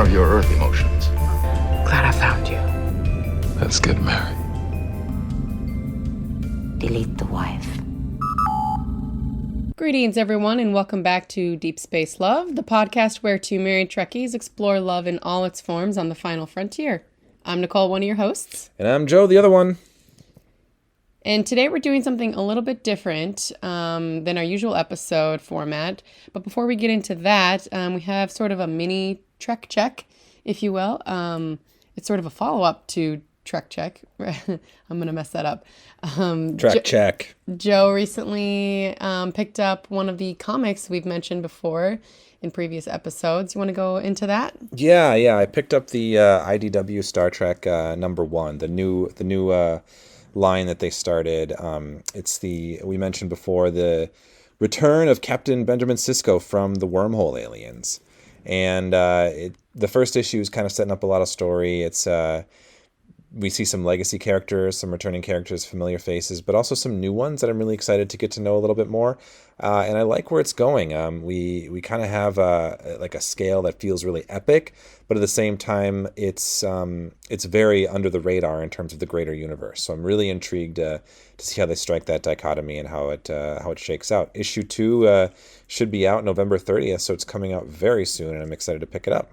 one of your Earth emotions. Glad I found you. Let's get married. Delete the wife. Greetings, everyone, and welcome back to Deep Space Love, the podcast where two married Trekkies explore love in all its forms on the final frontier. I'm Nicole, one of your hosts. And I'm Joe, the other one. And today we're doing something a little bit different than our usual episode format. But before we get into that, we have sort of a mini Trek check, if you will. It's sort of a follow-up to Trek check. I'm going to mess that up. Trek check. Joe recently picked up one of the comics we've mentioned before in previous episodes. You want to go into that? Yeah. I picked up the IDW Star Trek #1, the new line that they started. We mentioned before, the return of Captain Benjamin Sisko from the wormhole aliens. And the first issue is kind of setting up a lot of story. It's we see some legacy characters, some returning characters, familiar faces, but also some new ones that I'm really excited to get to know a little bit more. And I like where it's going. We kind of have a scale that feels really epic, but at the same time, it's very under the radar in terms of the greater universe. So I'm really intrigued to see how they strike that dichotomy and how it shakes out. Issue 2 should be out November 30th, so it's coming out very soon, and I'm excited to pick it up.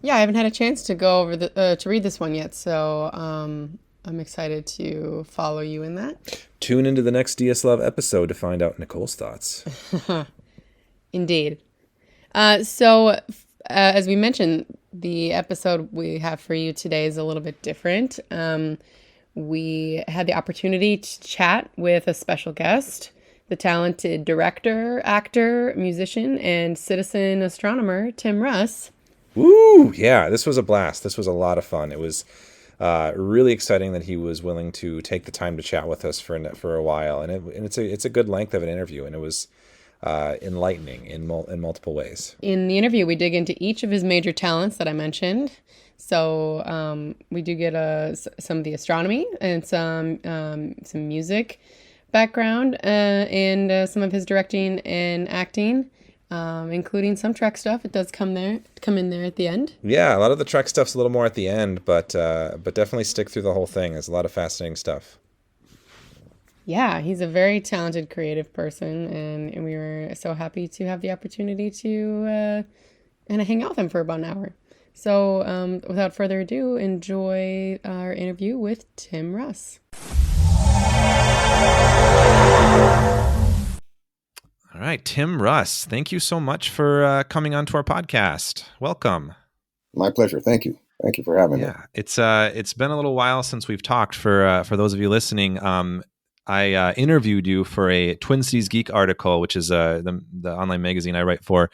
Yeah, I haven't had a chance to go over to read this one yet, so I'm excited to follow you in that. Tune into the next DS Love episode to find out Nicole's thoughts. Indeed. So, as we mentioned, the episode we have for you today is a little bit different. We had the opportunity to chat with a special guest, the talented director, actor, musician, and citizen astronomer, Tim Russ. Woo! Yeah, this was a blast. This was a lot of fun. It was really exciting that he was willing to take the time to chat with us for a while, and it's a good length of an interview, and it was enlightening in multiple ways. In the interview, we dig into each of his major talents that I mentioned. So we do get some of the astronomy and some music background, and some of his directing and acting. Including some Trek stuff. It does come in there at the end. Yeah, a lot of the Trek stuff's a little more at the end, but definitely stick through the whole thing. There's a lot of fascinating stuff. Yeah, he's a very talented, creative person, and we were so happy to have the opportunity to and hang out with him for about an hour. So without further ado, enjoy our interview with Tim Russ. All right, Tim Russ, thank you so much for coming on to our podcast. Welcome. My pleasure. Thank you. Thank you for having me. Yeah, it's been a little while since we've talked. For those of you listening, I interviewed you for a Twin Cities Geek article, which is the online magazine I write for.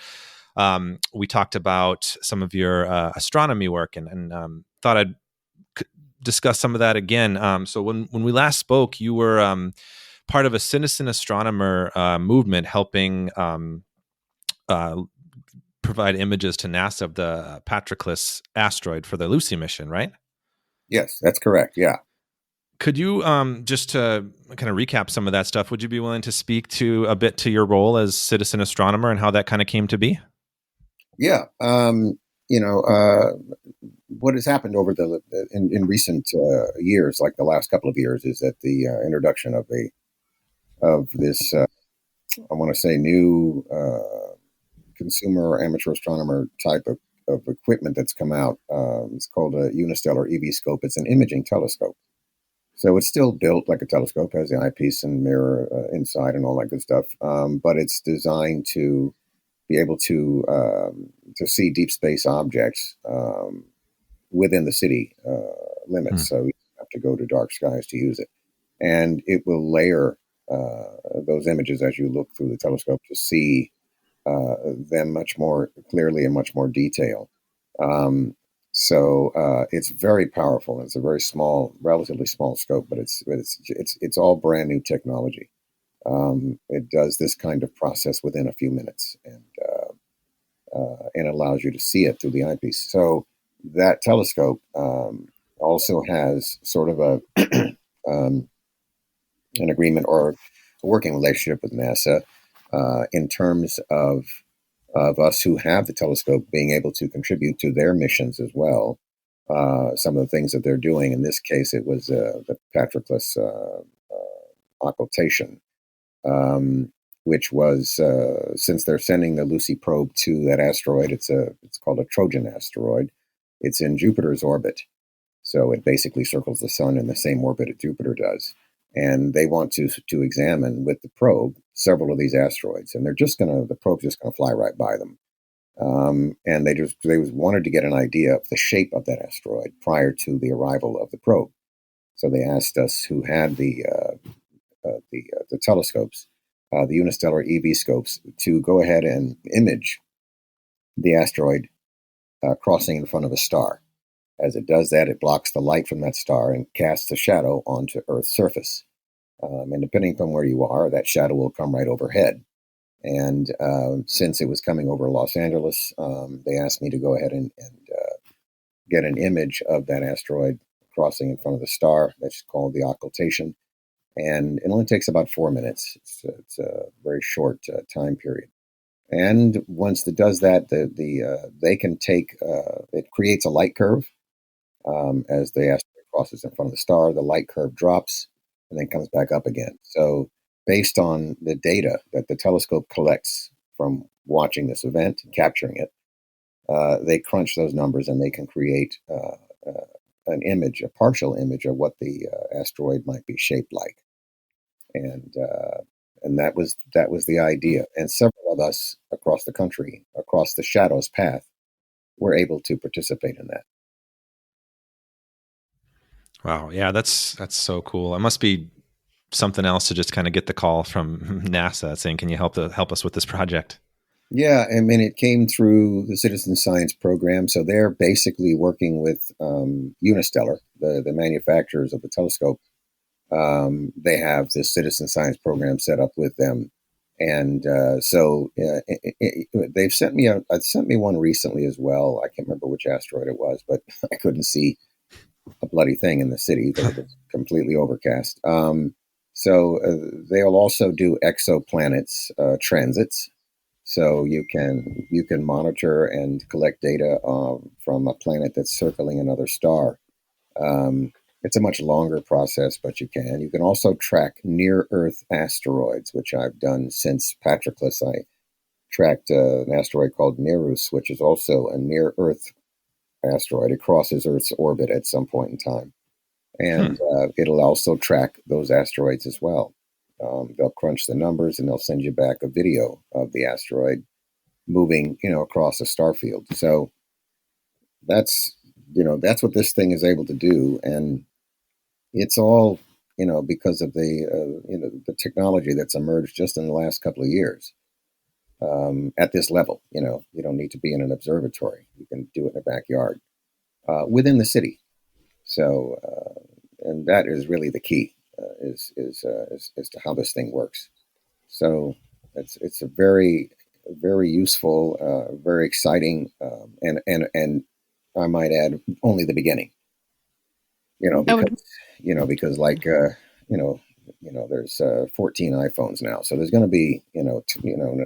We talked about some of your astronomy work, and thought I'd discuss some of that again. So when we last spoke, you were part of a citizen astronomer movement helping provide images to NASA of the Patroclus asteroid for the Lucy mission, right? Yes, that's correct. Yeah. Could you, just to kind of recap some of that stuff, would you be willing to speak to a bit to your role as citizen astronomer and how that kind of came to be? Yeah. What has happened over in recent years, like the last couple of years, is that the introduction of this, I want to say, new consumer or amateur astronomer type of equipment that's come out. It's called a unistellar EV scope. It's an imaging telescope. So it's still built like a telescope, has the eyepiece and mirror inside and all that good stuff. But it's designed to be able to see deep space objects within the city limits. So you have to go to dark skies to use it. And it will layer those images as you look through the telescope to see them much more clearly and much more detail. So it's very powerful. It's a very small, relatively small scope, but it's all brand new technology. It does this kind of process within a few minutes, and allows you to see it through the eyepiece. So that telescope also has sort of an agreement or a working relationship with NASA in terms of of us who have the telescope being able to contribute to their missions as well. Some of the things that they're doing. In this case, it was the Patroclus occultation, which was since they're sending the Lucy probe to that asteroid. It's called a Trojan asteroid. It's in Jupiter's orbit, so it basically circles the sun in the same orbit that Jupiter does. And they want to examine with the probe several of these asteroids, and the probe's just gonna fly right by them. And they wanted to get an idea of the shape of that asteroid prior to the arrival of the probe. So they asked us who had the telescopes, the unistellar EV scopes, to go ahead and image the asteroid crossing in front of a star. As it does that, it blocks the light from that star and casts a shadow onto Earth's surface. And depending upon where you are, that shadow will come right overhead. And since it was coming over Los Angeles, they asked me to go ahead and get an image of that asteroid crossing in front of the star. That's called the occultation. And it only takes about 4 minutes. It's a very short time period. And once it does that, they can take it creates a light curve as the asteroid crosses in front of the star. The light curve drops and then comes back up again. So based on the data that the telescope collects from watching this event and capturing it, they crunch those numbers and they can create an image, a partial image of what the asteroid might be shaped like. And that was the idea. And several of us across the country, across the Shadows path, were able to participate in that. Wow. Yeah, that's so cool. It must be something else to just kind of get the call from NASA saying, "Can you help us with this project?" Yeah, I mean, it came through the Citizen Science program. So they're basically working with Unistellar, the manufacturers of the telescope. They have this Citizen Science program set up with them. And they've sent me one recently as well. I can't remember which asteroid it was, but I couldn't see a bloody thing in the city. It was completely overcast. So they'll also do exoplanets transits. So you can monitor and collect data from a planet that's circling another star. It's a much longer process, but you can. You can also track near-Earth asteroids, which I've done since Patroclus. I tracked an asteroid called Nereus, which is also a near-Earth asteroid. It crosses Earth's orbit at some point in time. And it'll also track those asteroids as well. They'll crunch the numbers and they'll send you back a video of the asteroid moving, across a star field. So that's what this thing is able to do. And it's all, because of the technology that's emerged just in the last couple of years. At this level, you don't need to be in an observatory. You can do it in a backyard within the city. So, and that is really the key, is to how this thing works. So it's a very, very useful, very exciting, and I might add, only the beginning. Because like there's 14 iPhones now, so there's going to be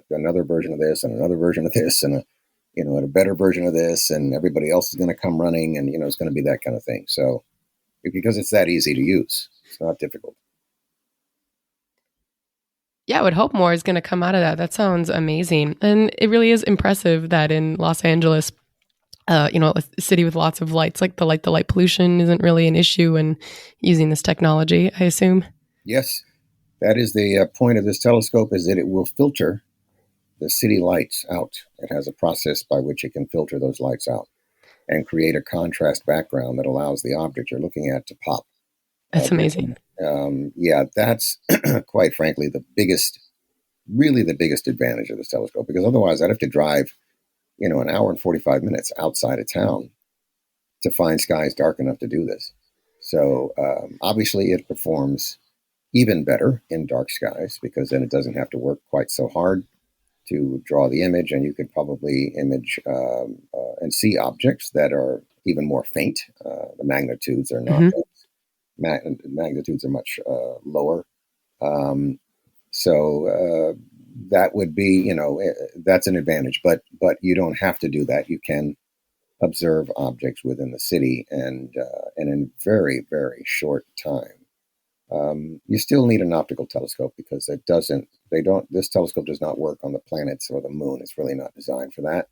another version of this and another version of this and a better version of this, and everybody else is going to come running, and it's going to be that kind of thing. So because it's that easy to use, it's not difficult. Yeah, I would hope more is going to come out of that. That sounds amazing. And it really is impressive that in Los Angeles, a city with lots of lights, like the light pollution isn't really an issue in using this technology, I assume. Yes, that is the point of this telescope, is that it will filter the city lights out. It has a process by which it can filter those lights out and create a contrast background that allows the object you're looking at to pop. That's amazing. That's quite frankly really the biggest advantage of this telescope, because otherwise I'd have to drive, an hour and 45 minutes outside of town to find skies dark enough to do this. So obviously it performs even better in dark skies, because then it doesn't have to work quite so hard to draw the image, and you could probably image and see objects that are even more faint. The magnitudes are not magnitudes are much lower. that would be, that's an advantage. But you don't have to do that. You can observe objects within the city, and in very, very short time. You still need an optical telescope because this telescope does not work on the planets or the moon. It's really not designed for that.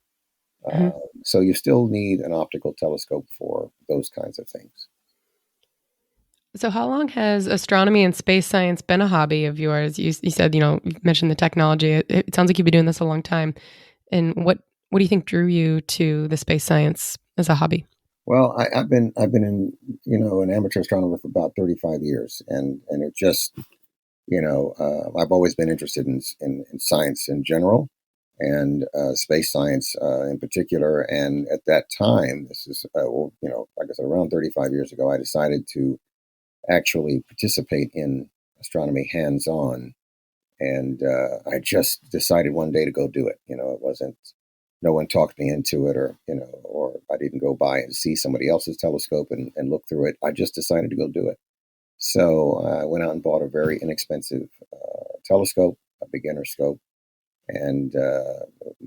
Mhm. So you still need an optical telescope for those kinds of things. So how long has astronomy and space science been a hobby of yours? You said, you mentioned the technology. It sounds like you've been doing this a long time. And what do you think drew you to the space science as a hobby? Well, I've been an amateur astronomer for about 35 years, and it just I've always been interested in science in general, and space science in particular. And at that time, this is like I said, around 35 years ago, I decided to actually participate in astronomy hands on. And I just decided one day to go do it. It wasn't, no one talked me into it, or I didn't go by and see somebody else's telescope and look through it. I just decided to go do it. So I went out and bought a very inexpensive telescope, a beginner scope, and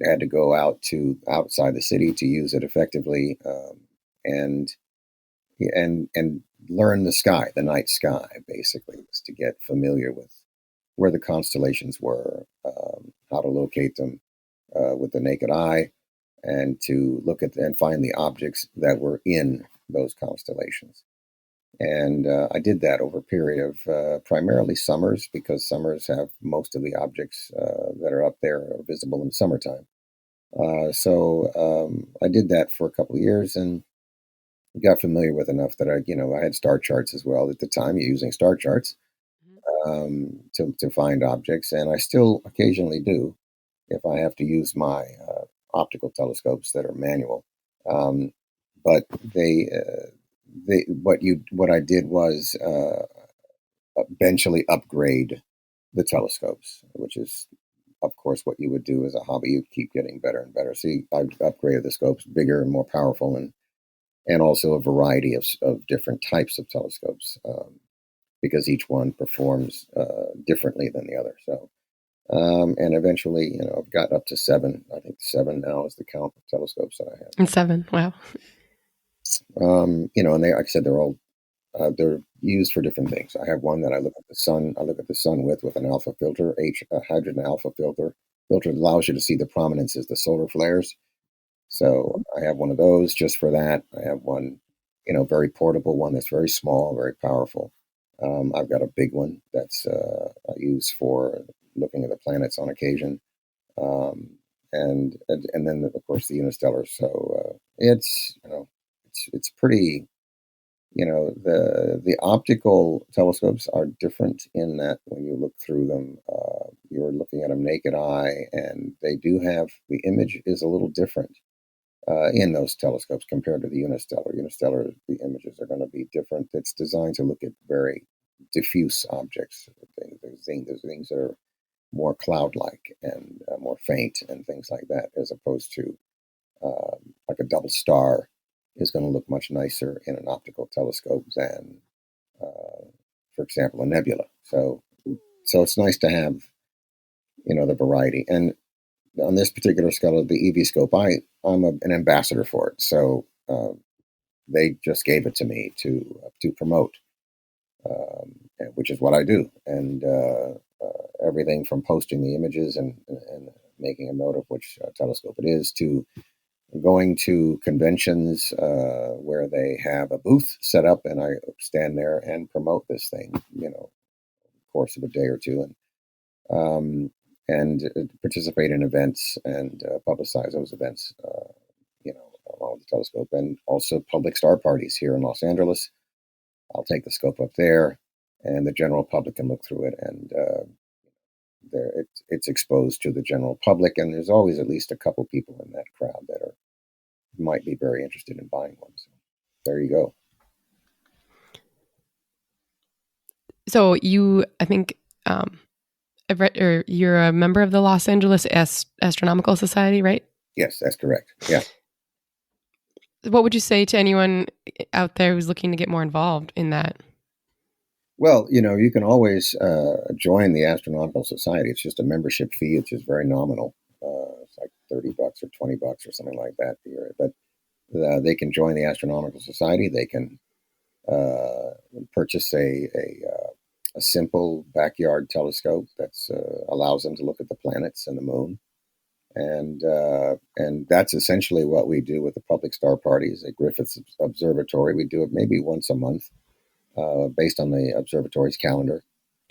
had to go outside the city to use it effectively, and and learn the sky, the night sky, basically, was to get familiar with where the constellations were, how to locate them with the naked eye, and to look at and find the objects that were in those constellations. And I did that over a period of primarily summers, because summers have most of the objects that are up there are visible in summertime. So I did that for a couple of years and got familiar with enough that I had star charts as well at the time, using star charts to find objects, and I still occasionally do if I have to use my optical telescopes that are manual. Um, but what I did was eventually upgrade the telescopes, which is, of course, what you would do as a hobby. You keep getting better and better. So I upgraded the scopes, bigger and more powerful, and also a variety of different types of telescopes, because each one performs differently than the other. So, and eventually, I've got up to 7. I think 7 now is the count of telescopes that I have. And 7. Wow. And they, like I said, they're used for different things. I have one that I look at the sun. I look at the sun with an alpha filter, a hydrogen alpha filter. Filter that allows you to see the prominences, the solar flares. So I have one of those just for that. I have one, very portable one that's very small, very powerful. I've got a big one that's I use for looking at the planets on occasion, and then of course the Unistellar. So it's pretty. The optical telescopes are different in that when you look through them, you're looking at them naked eye, and they do have the image is a little different in those telescopes compared to the Unistellar. Unistellar, the images are going to be different. It's designed to look at very diffuse objects. There's things that are more cloud-like and more faint and things like that, as opposed to like a double star is going to look much nicer in an optical telescope than, for example, a nebula. So it's nice to have, the variety. And on this particular scale of the EV scope, I'm an ambassador for it. So they just gave it to me to promote, which is what I do. And everything from posting the images and making a note of which telescope it is, to going to conventions where they have a booth set up, and I stand there and promote this thing, course of a day or two, and participate in events and publicize those events, along with the telescope, and also public star parties here in Los Angeles. I'll take the scope up there, and the general public can look through it, and it's exposed to the general public, and there's always at least a couple people in that crowd that might be very interested in buying one. So there you go. So I think, I've read, or you're a member of the Los Angeles Astronomical Society, right? Yes, that's correct. Yeah. What would you say to anyone out there who's looking to get more involved in that? Well, you can always join the Astronautical Society. It's just a membership fee, which is very nominal. It's like $30 or $20 or something like that a year. But they can join the Astronautical Society. They can uh, purchase a simple backyard telescope that allows them to look at the planets and the moon. And that's essentially what we do with the public star parties at Griffith's Observatory. We do it maybe once a month, based on the observatory's calendar.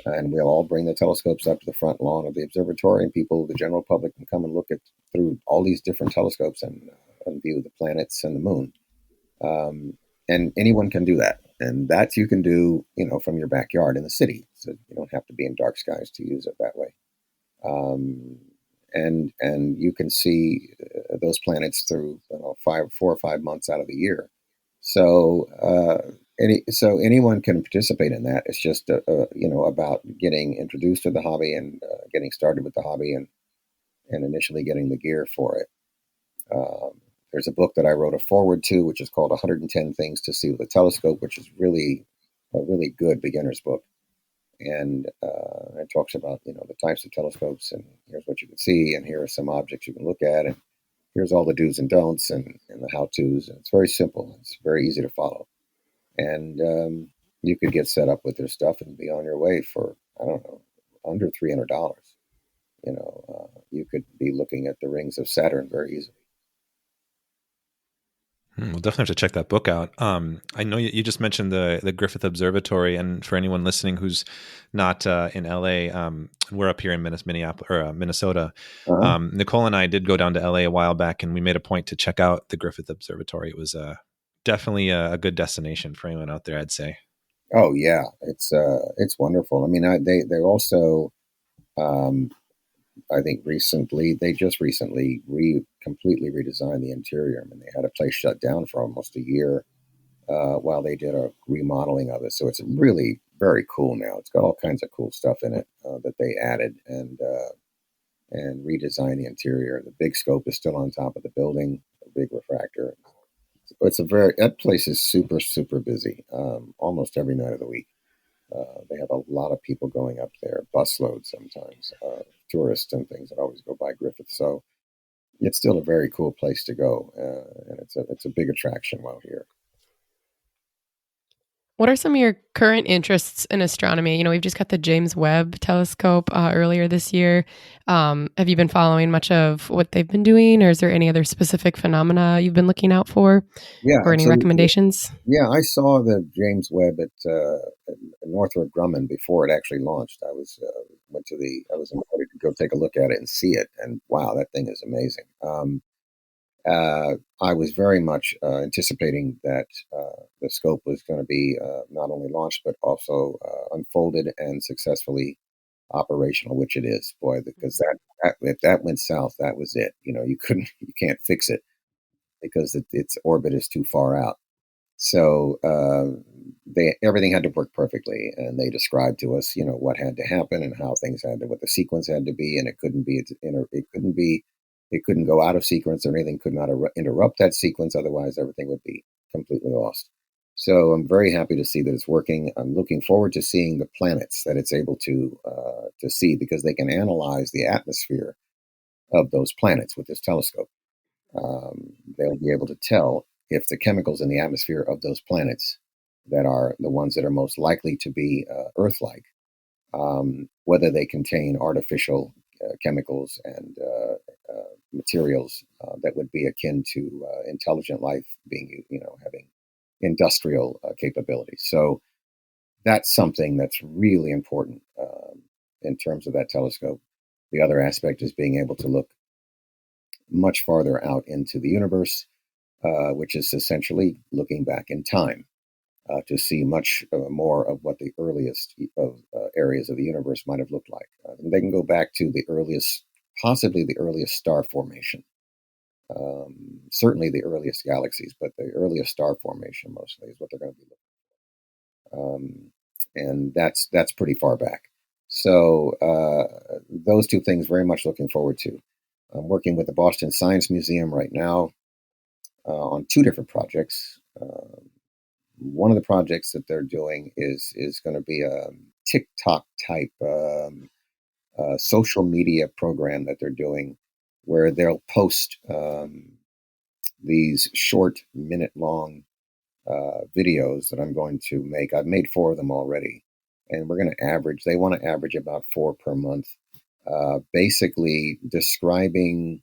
And we'll all bring the telescopes up to the front lawn of the observatory, and people, the general public, can come and look at through all these different telescopes and view the planets and the moon. Um, and anyone can do that, and that you can do, from your backyard in the city. So you don't have to be in dark skies to use it that way. Um, and you can see those planets through 4 or 5 months out of the year. So so anyone can participate in that. It's just about getting introduced to the hobby and getting started with the hobby and initially getting the gear for it. There's a book that I wrote a foreword to, which is called 110 Things to See with a Telescope, which is really a really good beginner's book. And it talks about the types of telescopes, and here's what you can see, and here are some objects you can look at, and here's all the do's and don'ts and the how-tos. And it's very simple. It's very easy to follow, and you could get set up with their stuff and be on your way for, I don't know, under $300. You could be looking at the rings of Saturn very easily. We'll definitely have to check that book out. I know you just mentioned the Griffith Observatory, and for anyone listening who's not in LA, we're up here in Minneapolis or Minnesota. Uh-huh. Nicole and I did go down to LA a while back, and we made a point to check out the Griffith Observatory. It was definitely a good destination for anyone out there, I'd say. Oh yeah, it's wonderful. I mean, they also, um, I think they just recently completely redesigned the interior. I mean, they had a place shut down for almost a year while they did a remodeling of it. So it's really very cool now. It's got all kinds of cool stuff in it that they added and redesigned the interior. The big scope is still on top of the building, a big refractor. That place is super, super busy, almost every night of the week. They have a lot of people going up there, busloads sometimes, tourists and things that always go by Griffith. So it's still a very cool place to go, and it's a big attraction while here. What are some of your current interests in astronomy? We've just got the James Webb telescope earlier this year. Have you been following much of what they've been doing, or is there any other specific phenomena you've been looking out for, Yeah, or any absolutely. recommendations? Yeah, I saw the James Webb at Northrop Grumman before it actually launched. I was invited to go take a look at it and see it, and wow, that thing is amazing. I was very much anticipating that the scope was going to be not only launched but also unfolded and successfully operational, which it is. Boy, because that if that went south, that was it. You can't fix it because its orbit is too far out. So everything had to work perfectly, and they described to us, what had to happen and how what the sequence had to be, and it couldn't go out of sequence, or anything could not interrupt that sequence. Otherwise, everything would be completely lost. So I'm very happy to see that it's working. I'm looking forward to seeing the planets that it's able to see, because they can analyze the atmosphere of those planets with this telescope. They'll be able to tell if the chemicals in the atmosphere of those planets that are the ones that are most likely to be Earth-like, whether they contain artificial chemicals and materials that would be akin to intelligent life having industrial capabilities. So that's something that's really important in terms of that telescope. The other aspect is being able to look much farther out into the universe, which is essentially looking back in time to see much more of what the earliest of areas of the universe might have looked like. They can go back to possibly the earliest star formation, certainly the earliest galaxies, but the earliest star formation mostly is what they're going to be looking for. And that's pretty far back. So those two things very much looking forward to. I'm working with the Boston Science Museum right now on two different projects. one of the projects that they're doing is going to be a TikTok type social media program that they're doing, where they'll post these short minute long videos that I'm going to make. I've made 4 of them already, and we're going to average. They want to average about 4 per month, basically describing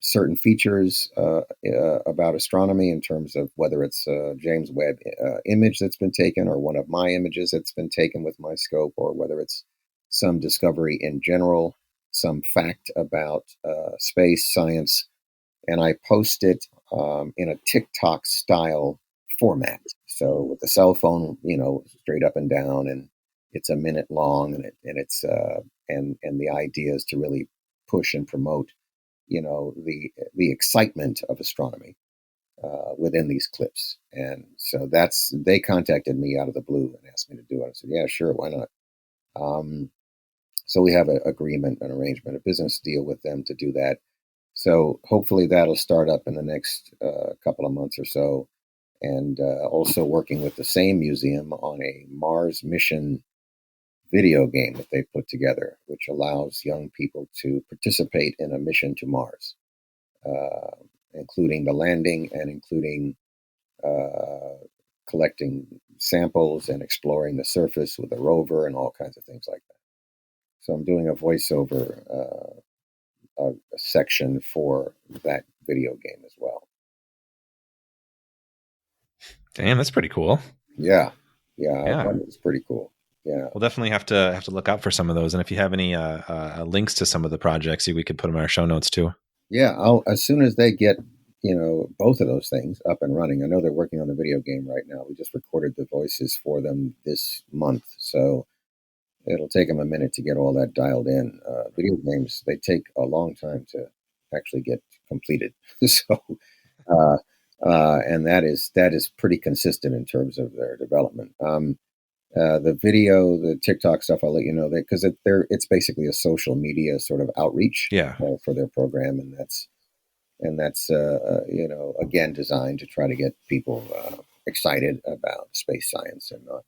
certain features about astronomy in terms of whether it's a James Webb image that's been taken, or one of my images that's been taken with my scope, or whether it's some discovery in general, some fact about space science, and I post it in a TikTok style format. So with the cell phone, straight up and down, and it's a minute long, and the idea is to really push and promote the excitement of astronomy within these clips. And so they contacted me out of the blue and asked me to do it. I said, yeah, sure, why not? So we have an agreement, an arrangement, a business deal with them to do that. So hopefully that'll start up in the next couple of months or so. And also working with the same museum on a Mars mission video game that they put together, which allows young people to participate in a mission to Mars, including the landing and including collecting samples and exploring the surface with a rover and all kinds of things like that. So I'm doing a voiceover a section for that video game as well. Damn, that's pretty cool. Yeah. I thought it was pretty cool. Yeah, we'll definitely have to look out for some of those. And if you have any links to some of the projects, we could put them in our show notes too. Yeah, as soon as they get both of those things up and running. I know they're working on the video game right now. We just recorded the voices for them this month, so it'll take them a minute to get all that dialed in. Video games, they take a long time to actually get completed. So, and that is pretty consistent in terms of their development. The video, the TikTok stuff, I'll let you know that, because it's basically a social media sort of outreach for their program, and that's again designed to try to get people excited about space science, and not,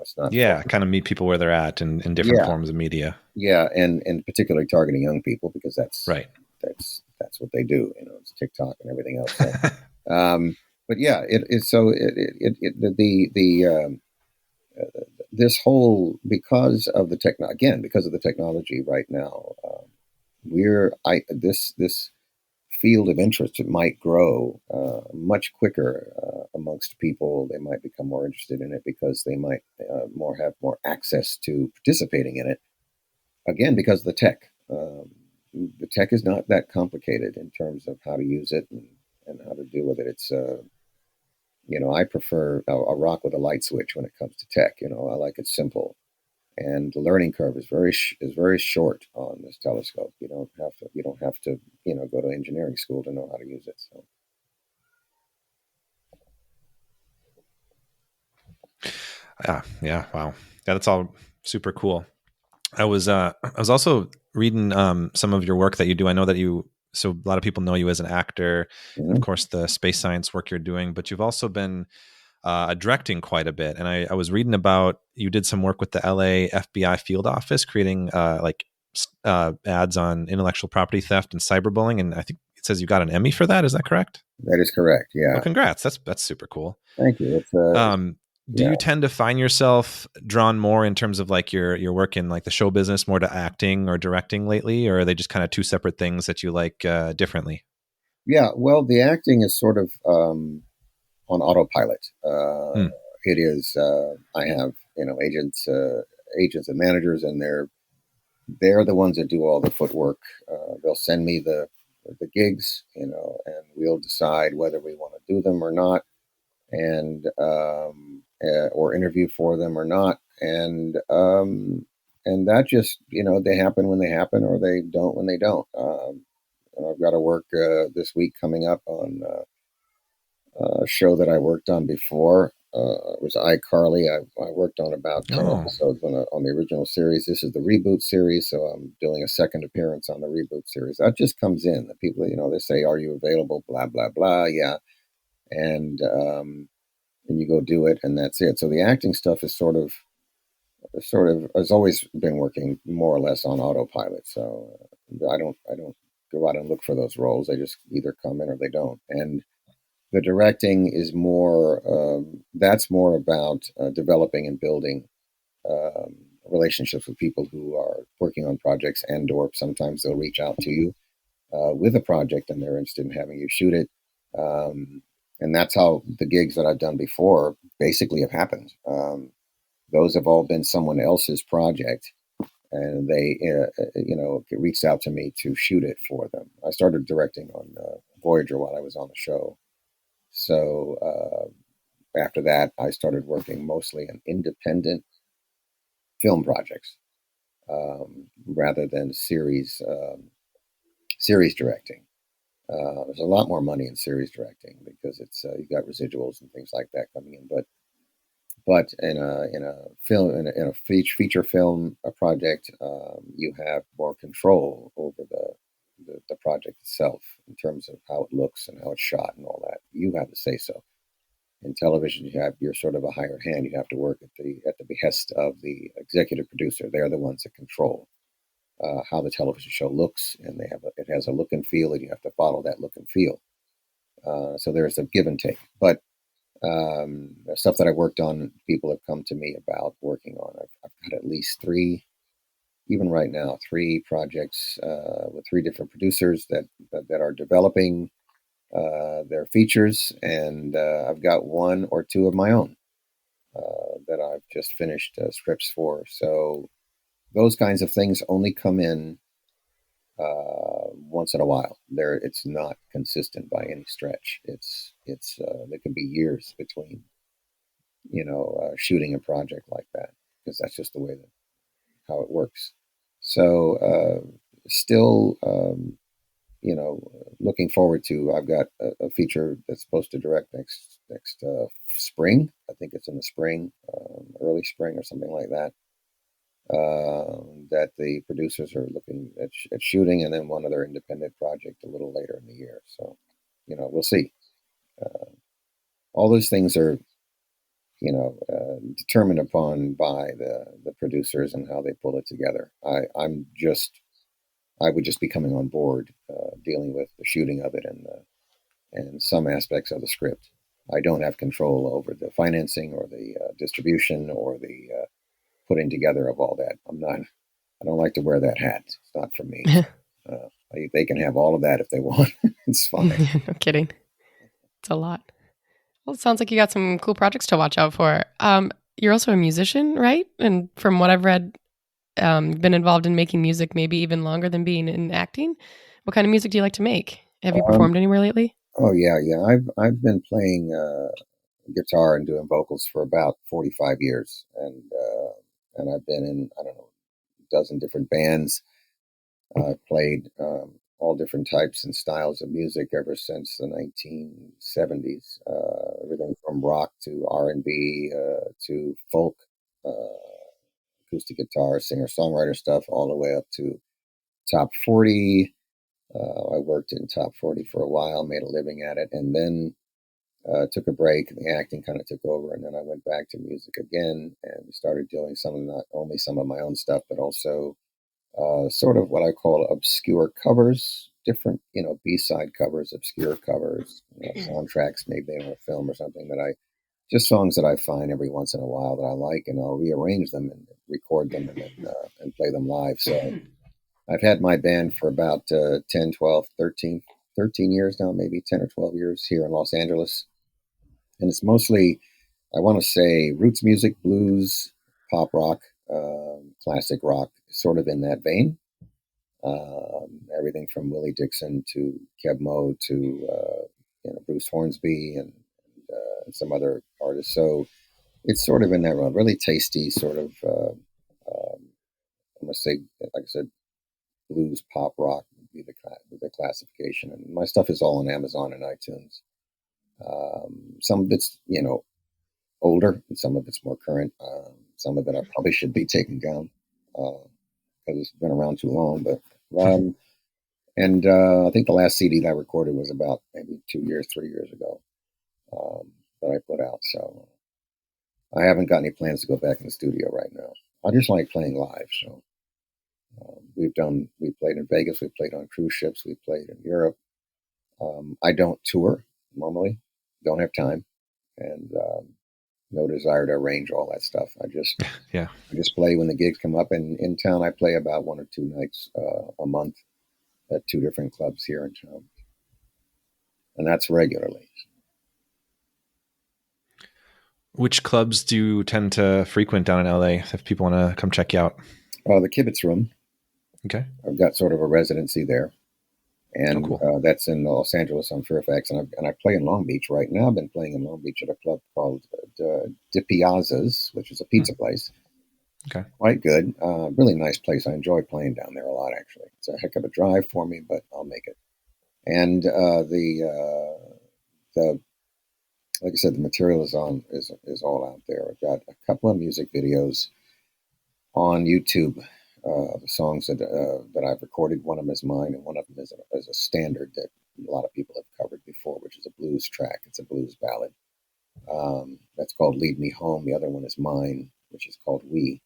it's not kind of meet people where they're at in different forms of media. Yeah, and particularly targeting young people, because that's right. That's what they do. It's TikTok and everything else. So, but yeah, this whole, because of the technology right now, this field of interest, it might grow much quicker amongst people. They might become more interested in it because they might have more access to participating in it. Again, because of the tech. The tech is not that complicated in terms of how to use it and how to deal with it. It's I prefer a rock with a light switch when it comes to tech. I like it simple, and the learning curve is very short on this telescope. You don't have to go to engineering school to know how to use it. So yeah, wow, that's all super cool. I was also reading some of your work that you do. I know that so a lot of people know you as an actor, of course, the space science work you're doing, but you've also been directing quite a bit. And I was reading about, you did some work with the LA FBI field office, creating ads on intellectual property theft and cyberbullying. And I think it says you got an Emmy for that. Is that correct? That is correct. Yeah. Well, congrats. That's super cool. Thank you. Do you tend to find yourself drawn more in terms of like your work in like the show business more to acting or directing lately, or are they just kind of two separate things that you like differently? Yeah, well, the acting is sort of on autopilot. It is. I have agents and managers, and they're the ones that do all the footwork. They'll send me the gigs, and we'll decide whether we want to do them or not, and or interview for them or not, and that just they happen when they happen, or they don't when they don't. And I've got to work this week coming up on a show that I worked on before. It was iCarly. I worked on about 10 episodes on the original series. This is the reboot series, so I'm doing a second appearance on the reboot series. That just comes in. The people, they say, "Are you available?" Blah blah blah. Yeah. and you go do it, and that's it. So the acting stuff is sort of has always been working more or less on autopilot. So I don't go out and look for those roles. They just either come in or they don't. And the directing is more that's more about developing and building um, relationships with people who are working on projects, and or sometimes they'll reach out to you with a project and they're interested in having you shoot it. And that's how the gigs that I've done before basically have happened. Those have all been someone else's project, and they, reached out to me to shoot it for them. I started directing on Voyager while I was on the show. So after that, I started working mostly on independent film projects rather than series directing. There's a lot more money in series directing because it's you got residuals and things like that coming in. But in a film in a feature film project, you have more control over the project itself in terms of how it looks and how it's shot and all that. You have to say so. In television, you're sort of a higher hand. You have to work at the behest of the executive producer. They're the ones that control how the television show looks, and it has a look and feel, and you have to follow that look and feel. So there's a give and take. But stuff that I worked on, people have come to me about working on. I've got at least three, even right now, three projects with three different producers that are developing their features, and I've got one or two of my own that I've just finished scripts for. So those kinds of things only come in once in a while. It's not consistent by any stretch. It's there can be years between shooting a project like that, because that's just the way that how it works. So still, looking forward to. I've got a feature that's supposed to direct next spring. I think it's in the spring, early spring or something like that. That the producers are looking at shooting, and then one other independent project a little later in the year. So, we'll see. All those things are, determined upon by the producers and how they pull it together. I would just be coming on board, dealing with the shooting of it and some aspects of the script. I don't have control over the financing or the distribution or the putting together of all that. I don't like to wear that hat. It's not for me. They can have all of that if they want. It's fine. No kidding. It's a lot. Well, it sounds like you got some cool projects to watch out for. You're also a musician, right? And from what I've read, been involved in making music maybe even longer than being in acting. What kind of music do you like to make? Have you performed anywhere lately? Oh yeah, yeah. I've been playing guitar and doing vocals for about 45 years, and I've been in, I don't know, a dozen different bands. I've played all different types and styles of music ever since the 1970s. Everything from rock to R&B to folk, acoustic guitar, singer-songwriter stuff, all the way up to top 40. I worked in top 40 for a while, made a living at it, and then took a break. The acting kind of took over, and then I went back to music again and started doing not only some of my own stuff, but also sort of what I call obscure covers, different, B-side covers, obscure covers, soundtracks, maybe on a film or something just songs that I find every once in a while that I like, and I'll rearrange them and record them and then and play them live. So I've had my band for about 10, 12, 13 years now, maybe 10 or 12 years here in Los Angeles. And it's mostly, I want to say, roots music, blues, pop rock, classic rock, sort of in that vein. Everything from Willie Dixon to Keb Mo to Bruce Hornsby and some other artists. So it's sort of in that realm, really tasty sort of. I'm gonna say, like I said, blues, pop, rock would be the classification. And my stuff is all on Amazon and iTunes. Some of it's older, and some of it's more current. Some of it I probably should be taking down because it's been around too long. But and I think the last CD that I recorded was about maybe 2 years, 3 years ago. that I put out. So I haven't got any plans to go back in the studio right now. I just like playing live. So we played in Vegas, we played on cruise ships, we played in Europe. I don't tour normally, don't have time, and no desire to arrange all that stuff. Yeah. I just play when the gigs come up. And in town, I play about 1 or 2 nights a month at 2 different clubs here in town, and that's regularly. Which clubs do you tend to frequent down in LA if people want to come check you out? The Kibitz Room. Okay. I've got sort of a residency there, and cool. that's in Los Angeles on Fairfax, and I play in Long Beach right now. I've been playing in Long Beach at a club called Di Piazza's, which is a pizza place. Okay. Quite good. Really nice place. I enjoy playing down there a lot, actually. It's a heck of a drive for me, but I'll make it. And the like I said, the material is all out there. I've got a couple of music videos on YouTube. The songs that I've recorded, one of them is mine, and one of them is a standard that a lot of people have covered before, which is a blues track. It's a blues ballad. That's called "Lead Me Home." The other one is mine, which is called "We,"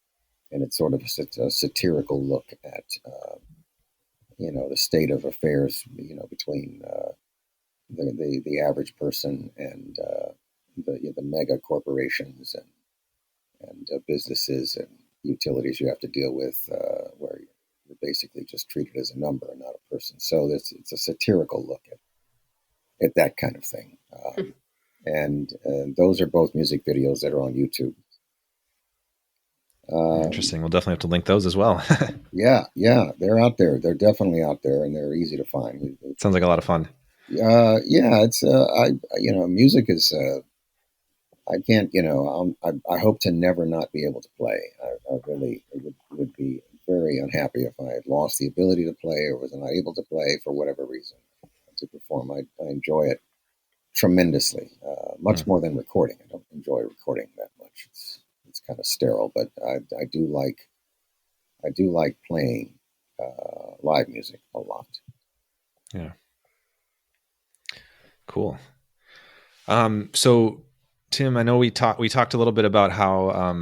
and it's sort of a satirical look at the state of affairs, between the average person and the mega corporations and businesses and utilities you have to deal with, where you're basically just treated as a number and not a person. So it's a satirical look at that kind of thing. And those are both music videos that are on YouTube. Interesting. We'll definitely have to link those as well. Yeah, they're out there. They're definitely out there, and they're easy to find. Sounds like a lot of fun. Yeah, it's music is. I can't, I hope to never not be able to play. I really would be very unhappy if I had lost the ability to play or was not able to play for whatever reason to perform. I enjoy it tremendously, much more than recording. I don't enjoy recording that much. It's kind of sterile, but I do like playing live music a lot. Yeah. Cool. So Tim, I know we talked a little bit about how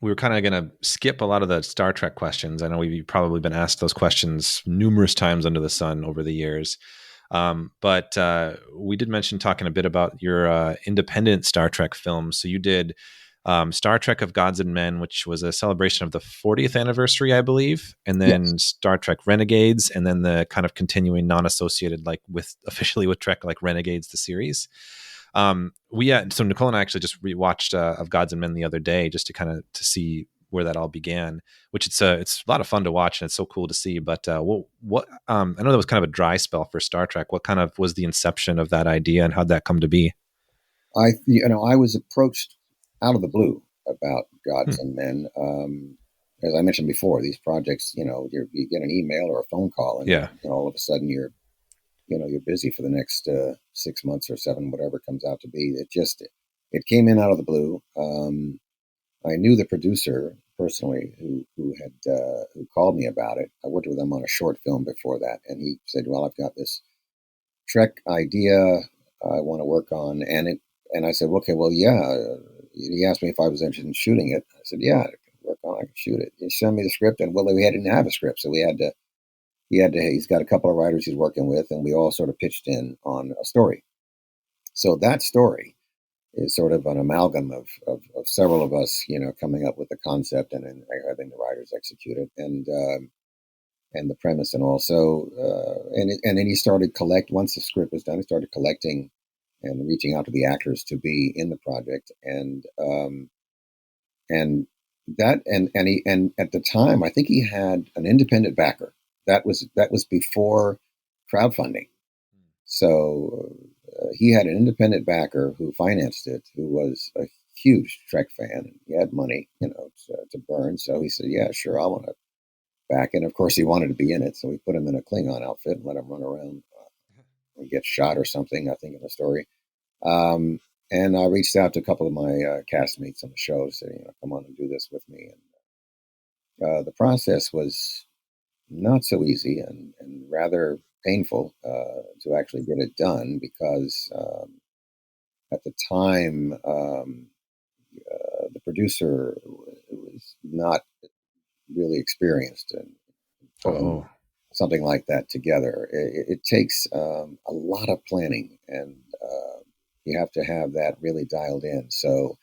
we were kind of going to skip a lot of the Star Trek questions. I know we've probably been asked those questions numerous times under the sun over the years. But we did mention talking a bit about your independent Star Trek films. So you did Star Trek of Gods and Men, which was a celebration of the 40th anniversary, I believe, and then Yes. Star Trek Renegades, and then the kind of continuing non-associated, like officially with Trek, like Renegades, the series. So Nicole and I actually just rewatched of Gods and Men the other day just to see where that all began, which it's a lot of fun to watch and it's so cool to see. But I know that was kind of a dry spell for Star Trek. What kind of was the inception of that idea and how'd that come to be? I was approached out of the blue about Gods and Men. As I mentioned before, these projects, you get an email or a phone call, and all of a sudden you're busy for the next 6 months or 7, whatever it comes out to be. It came in out of the blue. I knew the producer personally who called me about it. I worked with him on a short film before that, and he said, "Well, I've got this Trek idea I want to work on," and I said, "Okay, well, yeah." He asked me if I was interested in shooting it. I said, "Yeah, I can work on it. I can shoot it." He sent me the script, and we didn't have a script, so we had to. He's got a couple of writers he's working with, and we all sort of pitched in on a story. So that story is sort of an amalgam of several of us, coming up with the concept and then having the writers execute it, and the premise and all. So, and then he started once the script was done, he started collecting and reaching out to the actors to be in the project. And at the time, I think he had an independent backer. That was before crowdfunding. So he had an independent backer who financed it, who was a huge Trek fan. He had money, to burn. So he said, "Yeah, sure, I want to back." And of course, he wanted to be in it. So we put him in a Klingon outfit and let him run around and get shot or something, I think, in the story. And I reached out to a couple of my castmates on the show to say, "Come on and do this with me." And the process was not so easy and rather painful to actually get it done because at the time, the producer was not really experienced in pulling Oh, something like that together. It takes a lot of planning, and you have to have that really dialed in. So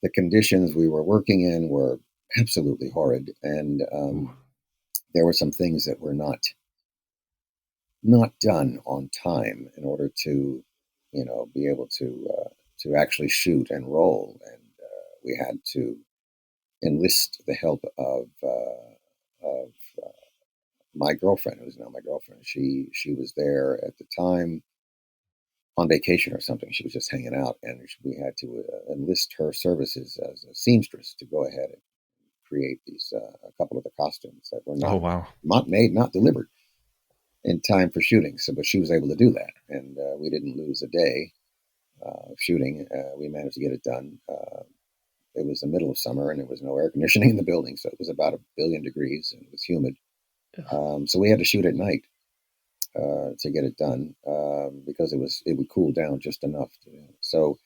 the conditions we were working in were absolutely horrid, and ooh. there were some things that were not done on time in order to, be able to actually shoot and roll. And we had to enlist the help of my girlfriend, who's now my girlfriend. She was there at the time on vacation or something. She was just hanging out, and we had to enlist her services as a seamstress to go ahead and create these a couple of the costumes that were Oh, not wow. not made, not delivered in time for shooting. So, but she was able to do that, and we didn't lose a day of shooting. We managed to get it done. It was the middle of summer, and there was no air conditioning in the building, so it was about 1 billion degrees, and it was humid. So we had to shoot at night to get it done because it would cool down just enough. So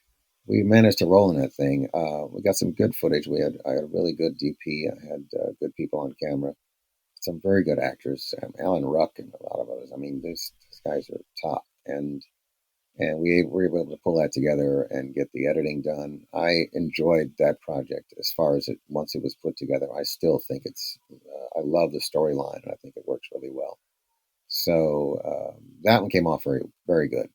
we managed to roll in that thing. We got some good footage. I had a really good DP. I had good people on camera, some very good actors, Alan Ruck and a lot of others. I mean, these guys are top, and we were able to pull that together and get the editing done. I enjoyed that project as far as once it was put together. I still think I love the storyline, and I think it works really well. So that one came off very, very good.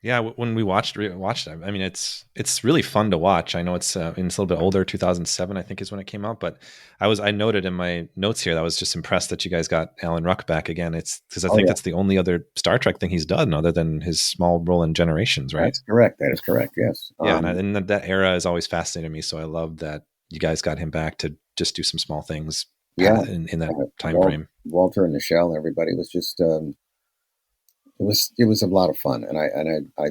Yeah, when we watched it, I mean, it's really fun to watch. I know it's a little bit older, 2007, I think is when it came out. But I noted in my notes here that I was just impressed that you guys got Alan Ruck back again. It's because I Oh think yeah, that's the only other Star Trek thing he's done other than his small role in Generations, right? that's correct. That is correct. Yes. Yeah, and that era has always fascinated me. So I love that you guys got him back to just do some small things Yeah. in that time frame. Walter and Michelle and everybody was just it was a lot of fun, and I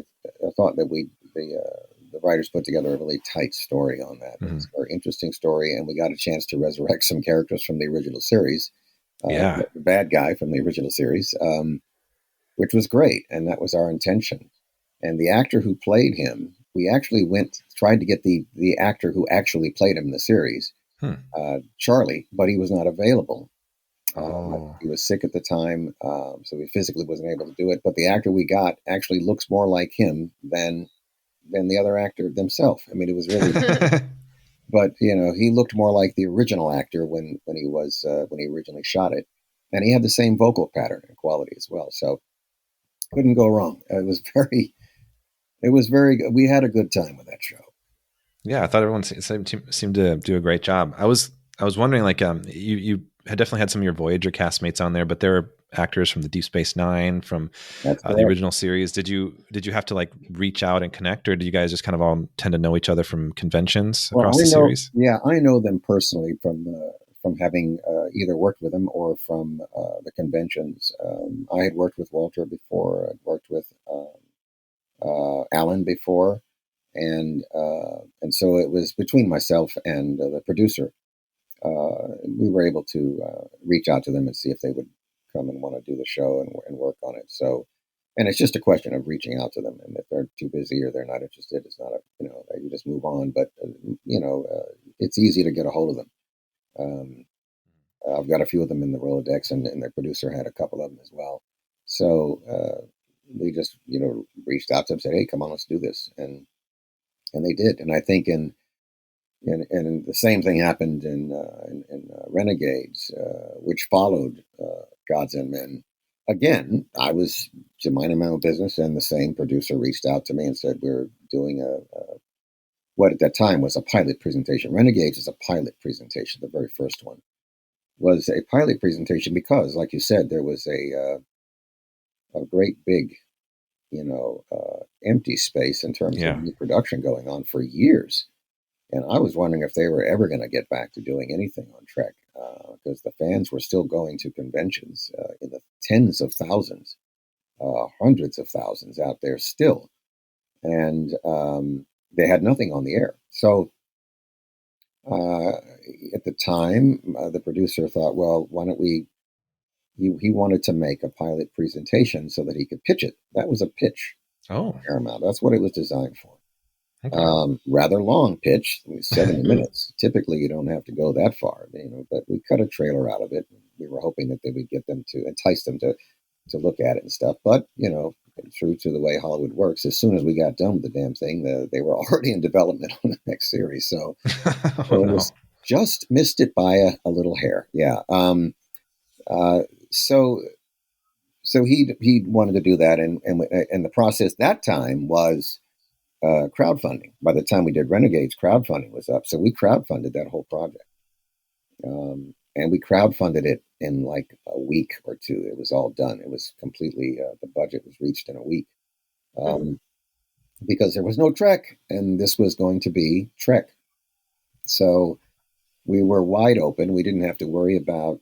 thought that the writers put together a really tight story on that. Hmm. It's a very interesting story, and we got a chance to resurrect some characters from the original series. Yeah. The bad guy from the original series, which was great, and that was our intention. And the actor who played him, we actually tried to get the actor who actually played him in the series, Hmm. Charlie, but he was not available. Oh. He was sick at the time, so he physically wasn't able to do it. But the actor we got actually looks more like him than the other actor themselves. I mean, it was really, but he looked more like the original actor when he originally shot it, and he had the same vocal pattern and quality as well. So couldn't go wrong. It was very good. We had a good time with that show. Yeah, I thought everyone seemed to do a great job. I was wondering, like, you had definitely had some of your Voyager castmates on there, but there were actors from the Deep Space Nine, from That's the correct. original series. Did you have to like reach out and connect, or did you guys just kind of all tend to know each other from conventions Well, across the series? I know them personally from having either worked with them or from the conventions. I had worked with Walter before. I'd worked with Alan before, and so it was between myself and the producer. We were able to reach out to them and see if they would come and want to do the show and work on it. So, and it's just a question of reaching out to them, and if they're too busy or they're not interested, it's not you just move on. But it's easy to get a hold of them. Um, I've got a few of them in the Rolodex, and their producer had a couple of them as well. So we just reached out to them, said, "Hey, come on, let's do this," and they did. And I think and the same thing happened in Renegades, which followed Gods and Men. Again, I was to minding my own business, and the same producer reached out to me and said, "We're doing what at that time was a pilot presentation. Renegades is a pilot presentation. The very first one was a pilot presentation because, like you said, there was a great big, empty space in terms of Yeah. new production going on for years." And I was wondering if they were ever going to get back to doing anything on Trek because the fans were still going to conventions in the tens of thousands, hundreds of thousands out there still. And they had nothing on the air. So uh, at the time, the producer thought, well, why don't we? He wanted to make a pilot presentation so that he could pitch it. That was a pitch. Oh, Paramount. That's what it was designed for. okay. Rather long pitch, 70 minutes. Typically, you don't have to go that far, but we cut a trailer out of it. We were hoping that they would get them to entice them to look at it and stuff. But, true to the way Hollywood works, as soon as we got done with the damn thing, they were already in development on the next series. So Oh it no. was just missed it by a little hair. Yeah. Uh, so so he wanted to do that, and the process that time was crowdfunding. By the time we did Renegades, crowdfunding was up, so we crowdfunded that whole project, and we crowdfunded it in like a week or two. It was all done. It was completely the budget was reached in a week, because there was no Trek, and this was going to be Trek. So we were wide open. We didn't have to worry about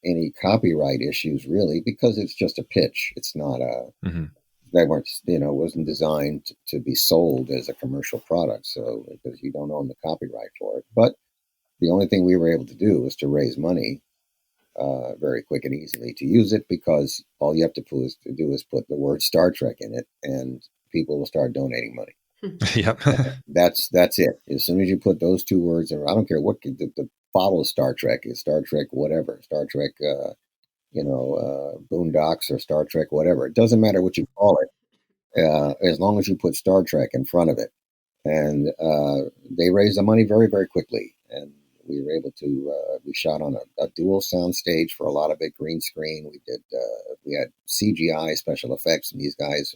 any copyright issues really, because it's just a pitch. It's not a Hmm. they weren't, wasn't designed to be sold as a commercial product. So because you don't own the copyright for it, but the only thing we were able to do was to raise money very quick and easily to use it, because all you have to do is put the word Star Trek in it, and people will start donating money. Yep. That's it. As soon as you put those two words in, I don't care what the follows Star Trek is, Star Trek whatever, Star Trek, Boondocks or Star Trek whatever. It doesn't matter what you call it, as long as you put Star Trek in front of it. And they raised the money very, very quickly. And we were able to, we shot on a dual sound stage for a lot of it, green screen. We had CGI special effects, and these guys,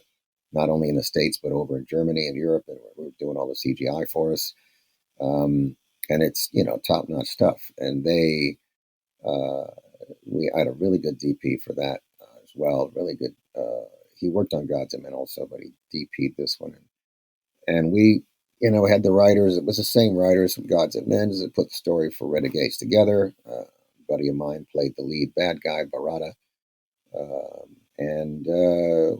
not only in the States, but over in Germany and Europe, and were doing all the CGI for us. And it's, top notch stuff. And uh, we had a really good DP for that as well. Really good. He worked on Gods and Men also, but he DP'd this one. And we, had the writers. It was the same writers from Gods and Men that put the story for Renegades together. A buddy of mine played the lead bad guy, Barada. And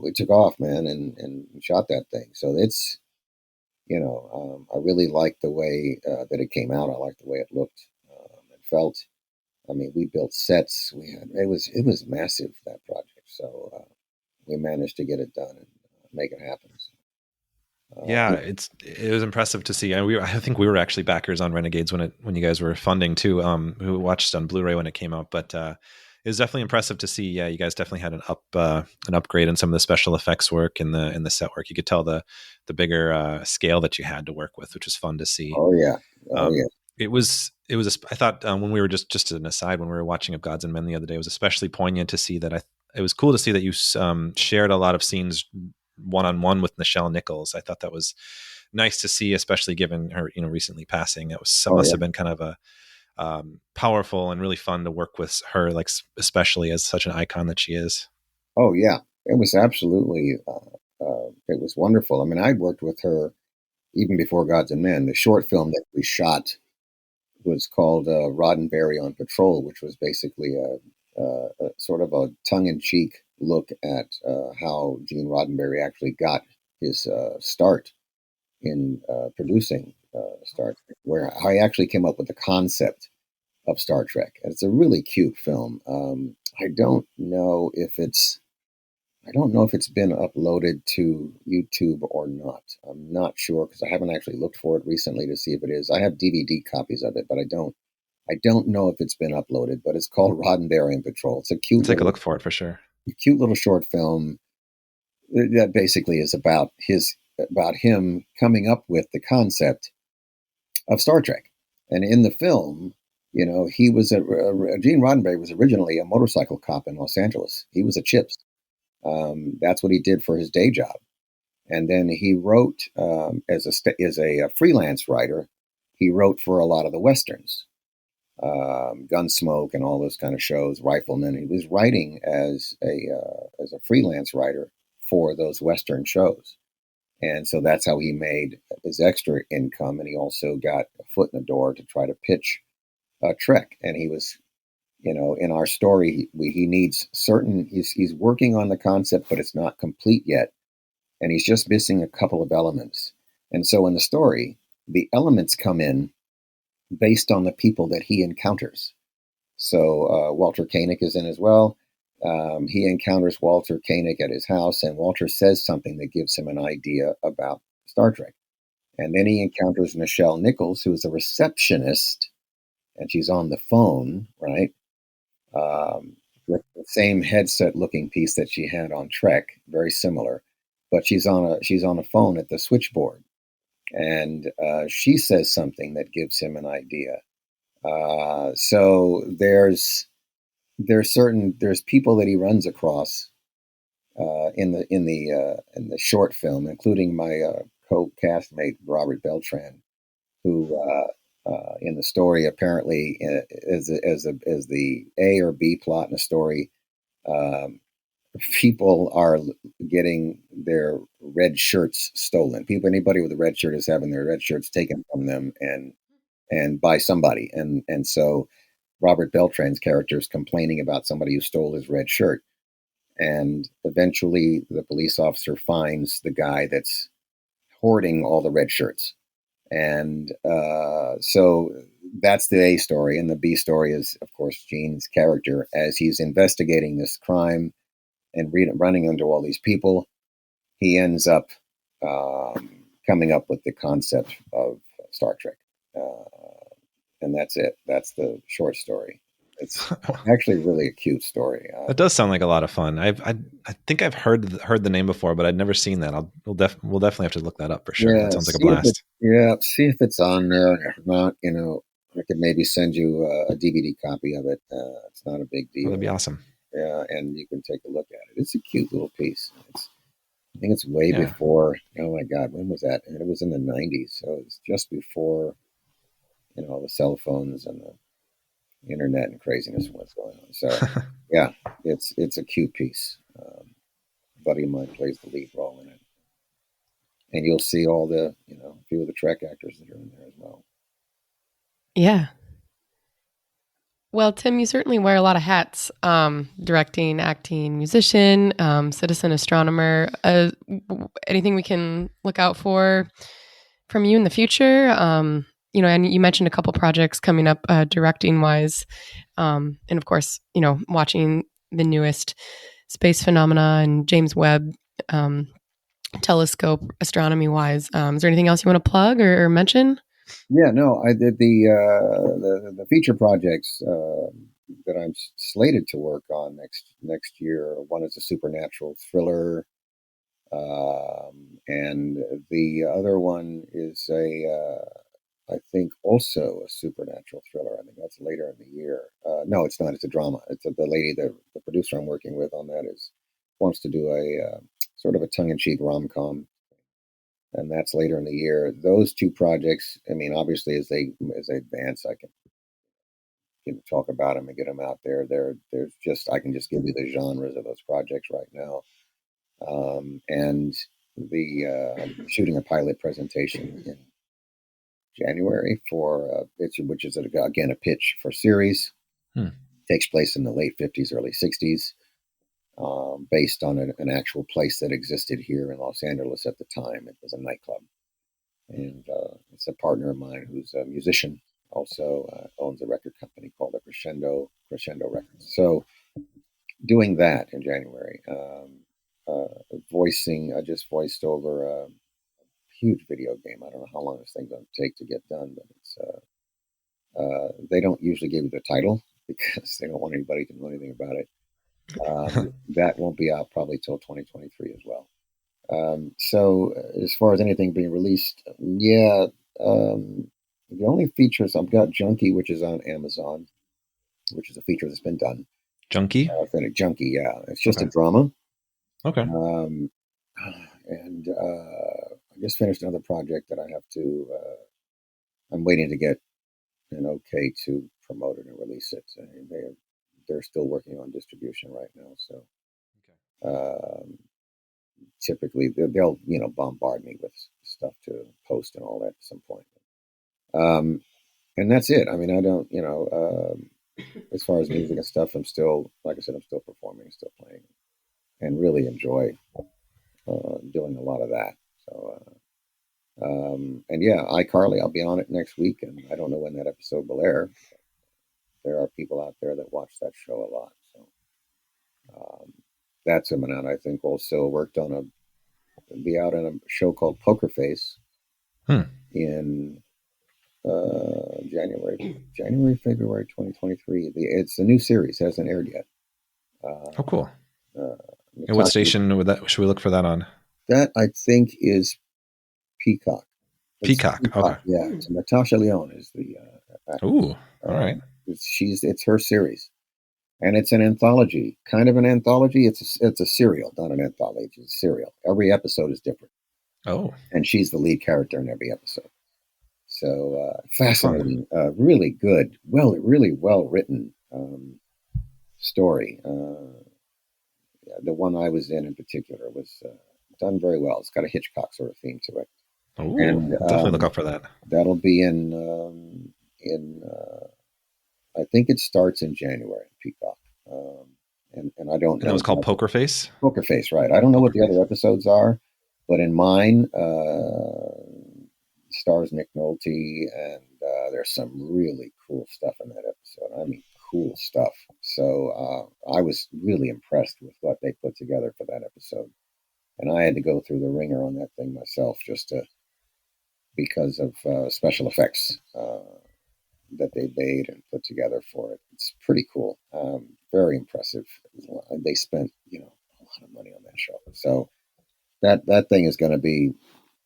we took off, man, and shot that thing. So it's, I really liked the way that it came out. I liked the way it looked and felt. I mean, we built sets. It was massive, that project. So we managed to get it done and make it happen. Yeah, it was impressive to see. And I think we were actually backers on Renegades when you guys were funding too. We watched on Blu-ray when it came out, but it was definitely impressive to see. Yeah, you guys definitely had an upgrade in some of the special effects work and the set work. You could tell the bigger scale that you had to work with, which was fun to see. Oh yeah, oh yeah. Um, I thought when we were just an aside, when we were watching Of Gods and Men the other day, it was especially poignant to see that it was cool to see that you shared a lot of scenes one-on-one with Nichelle Nichols. I thought that was nice to see, especially given her, recently passing. It Oh must yeah. have been kind of a powerful and really fun to work with her, like especially as such an icon that she is. Oh yeah. It was absolutely. It was wonderful. I mean, I'd worked with her even before Gods and Men. The short film that we shot was called Roddenberry on Patrol, which was basically a sort of a tongue-in-cheek look at how Gene Roddenberry actually got his start in producing Star Trek, where how he actually came up with the concept of Star Trek. And it's a really cute film. I don't know if it's been uploaded to YouTube or not. I'm not sure because I haven't actually looked for it recently to see if it is. I have DVD copies of it, but I don't know if it's been uploaded. But it's called Roddenberry and Patrol. It's a I'll take a look for it for sure. cute little short film that basically is about him coming up with the concept of Star Trek. And in the film, he was Gene Roddenberry was originally a motorcycle cop in Los Angeles. He was a Chips. That's what he did for his day job. And then he wrote as a freelance writer. He wrote for a lot of the westerns, Gunsmoke, and all those kind of shows. Rifleman. He was writing as a freelance writer for those western shows, and so that's how he made his extra income. And he also got a foot in the door to try to pitch Trek. And he was, in our story, he needs certain. He's working on the concept, but it's not complete yet, and he's just missing a couple of elements. And so in the story, the elements come in based on the people that he encounters. So Walter Koenig is in as well, He encounters Walter Koenig at his house, and Walter says something that gives him an idea about Star Trek. And then he encounters Nichelle Nichols, who is a receptionist, and she's on the phone, right? With the same headset-looking piece that she had on Trek, very similar, but she's on a phone at the switchboard, and she says something that gives him an idea. So there's people that he runs across in the short film, including my co-castmate Robert Beltran, who in the story apparently as the A or B plot in a story, um, people are getting their red shirts stolen. Anybody with a red shirt is having their red shirts taken from them and by somebody, and so Robert Beltran's character is complaining about somebody who stole his red shirt. And eventually, the police officer finds the guy that's hoarding all the red shirts. And so that's the A story. And the B story is, of course, Gene's character as he's investigating this crime and running into all these people. He ends up coming up with the concept of Star Trek. And that's it. That's the short story. It's actually really a cute story. That does sound like a lot of fun. I think I've heard the name before, but I'd never seen that. We'll definitely have to look that up for sure. Yeah, That sounds like a blast. see if it's on there. If not, I could maybe send you a DVD copy of it. It's not a big deal. That'd be awesome. Yeah, and you can take a look at it. It's a cute little piece. I think it's way before. Oh my God, when was that? And it was in the '90s, so it's just before the cell phones and the internet and craziness and what's going on. So yeah, it's a cute piece. A buddy of mine plays the lead role in it, and you'll see all the a few of the Trek actors that are in there as well. Yeah. Well, Tim, you certainly wear a lot of hats, directing, acting, musician, citizen astronomer. Anything we can look out for from you in the future? And you mentioned a couple projects coming up directing wise. And of course, watching the newest space phenomena and James Webb telescope astronomy wise. Is there anything else you want to plug or mention? Yeah, no, I did the feature projects that I'm slated to work on next year. One is a supernatural thriller, and the other one is I think also a supernatural thriller. I think that's later in the year. No, it's not. It's a drama. The lady, the producer I'm working with on that wants to do a sort of a tongue-in-cheek rom-com, and that's later in the year. Those two projects, I mean, obviously as they advance, I can talk about them and get them out there. I can just give you the genres of those projects right now, and I'm shooting a pilot presentation in January for which is again a pitch for series. Takes place in the late '50s, early '60s. Based on an actual place that existed here in Los Angeles at the time. It was a nightclub. And it's a partner of mine who's a musician, also owns a record company called the Crescendo Records. So doing that in January. Voicing, I just voiced over a huge video game. I don't know how long this thing's going to take to get done, but they don't usually give you the title because they don't want anybody to know anything about it. That won't be out probably till 2023 as well. So as far as anything being released, the only features I've got Junkie, which is on Amazon, which is a feature that's been done. Junkie? Junkie, yeah. It's just a drama. Okay. And I just finished another project that I have to, I'm waiting to get an okay to promote it and release it. And they're still working on distribution right now. So typically they'll bombard me with stuff to post and all that at some point. And that's it. I mean, I don't, as far as music and stuff, I'm still, like I said, I'm still performing, still playing, and really enjoy doing a lot of that. So, and yeah, iCarly, I'll be on it next week, and I don't know when that episode will air. There are people out there that watch that show a lot. So, That's coming out. I think also worked on be out in a show called Poker Face in February 2023. It's a new series, hasn't aired yet. Oh, cool. And what Natasha, station would that? Should we look for that on? that I think is Peacock. It's Peacock. Okay. Yeah. So Natasha Lyonne is the actress. Ooh. All right. It's her series, and it's an anthology, kind of an anthology. It's a serial, not an anthology. It's a serial. Every episode is different. Oh. And she's the lead character in every episode. So fascinating, really good, really well written story. The one I was in particular was done very well. It's got a Hitchcock sort of theme to it. Oh, And definitely look out for that. that'll be I think it starts in January, Peacock. And I don't know. And that was called Poker Face? Poker Face, right. I don't know what the other episodes are, but in mine, stars Nick Nolte, and there's some really cool stuff in that episode. I mean, cool stuff. So I was really impressed with what they put together for that episode. And I had to go through the ringer on that thing myself because of special effects that they made and put together for it. It's pretty cool. Very impressive. They spent, a lot of money on that show. So that thing is going to be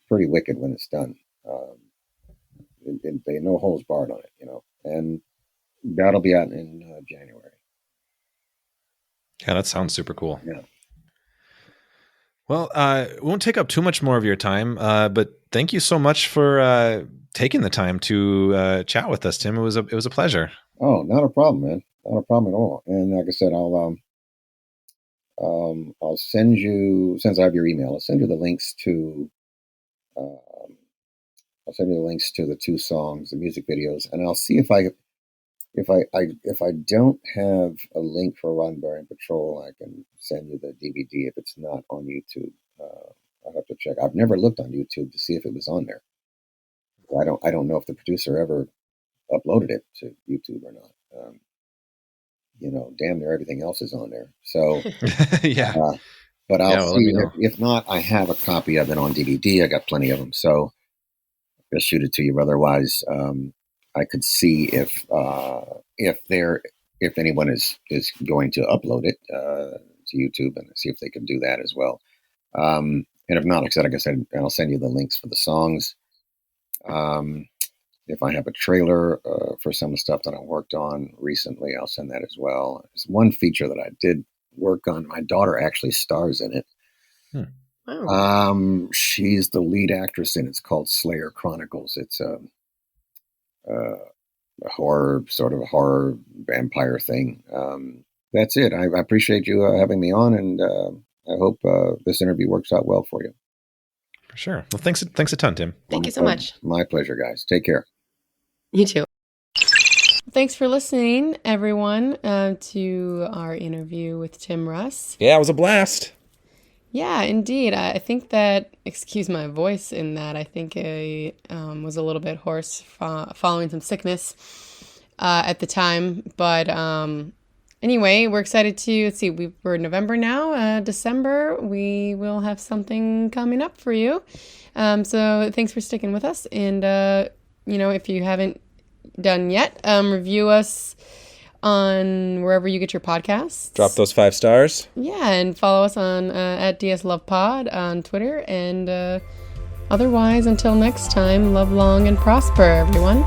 pretty wicked when it's done. They no holds barred on it, and that'll be out in January. Yeah, that sounds super cool. Yeah. Well, we won't take up too much more of your time, but thank you so much for taking the time to chat with us, Tim. It was a pleasure. Oh, not a problem, man. Not a problem at all. And like I said, I'll send you, since I have your email, I'll send you the links to the two songs, the music videos, and I'll see if I don't have a link for Run Bearing Patrol, I can send you the DVD if it's not on YouTube. I'll have to check. I've never looked on YouTube to see if it was on there. I don't know if the producer ever uploaded it to YouTube or not. Damn near everything else is on there. So yeah. But I'll let me see know. if not, I have a copy of it on DVD. I got plenty of them, so I'll shoot it to you. Otherwise, I could see if anyone is going to upload it to YouTube and see if they can do that as well. And if not, like I said, I'll send you the links for the songs. If I have a trailer for some of the stuff that I worked on recently, I'll send that as well. There's one feature that I did work on. My daughter actually stars in it. Wow. She's the lead actress in it. It's called Slayer Chronicles. It's a horror vampire thing. That's it. I appreciate you having me on, and I hope this interview works out well for you. For sure. Well, thanks a ton, Tim. Thank you so much. My pleasure, guys. Take care. You too. Thanks for listening, everyone, to our interview with Tim Russ. Yeah, it was a blast. Yeah, indeed. I think that, excuse my voice in that, I think I was a little bit hoarse following some sickness at the time. But anyway, we're excited to, let's see, we're in November now. December, we will have something coming up for you. So thanks for sticking with us. And, if you haven't done yet, review us on wherever you get your podcasts. Drop those 5 stars. Yeah, and follow us on at DSLovePod on Twitter. And otherwise, until next time, love long and prosper, everyone.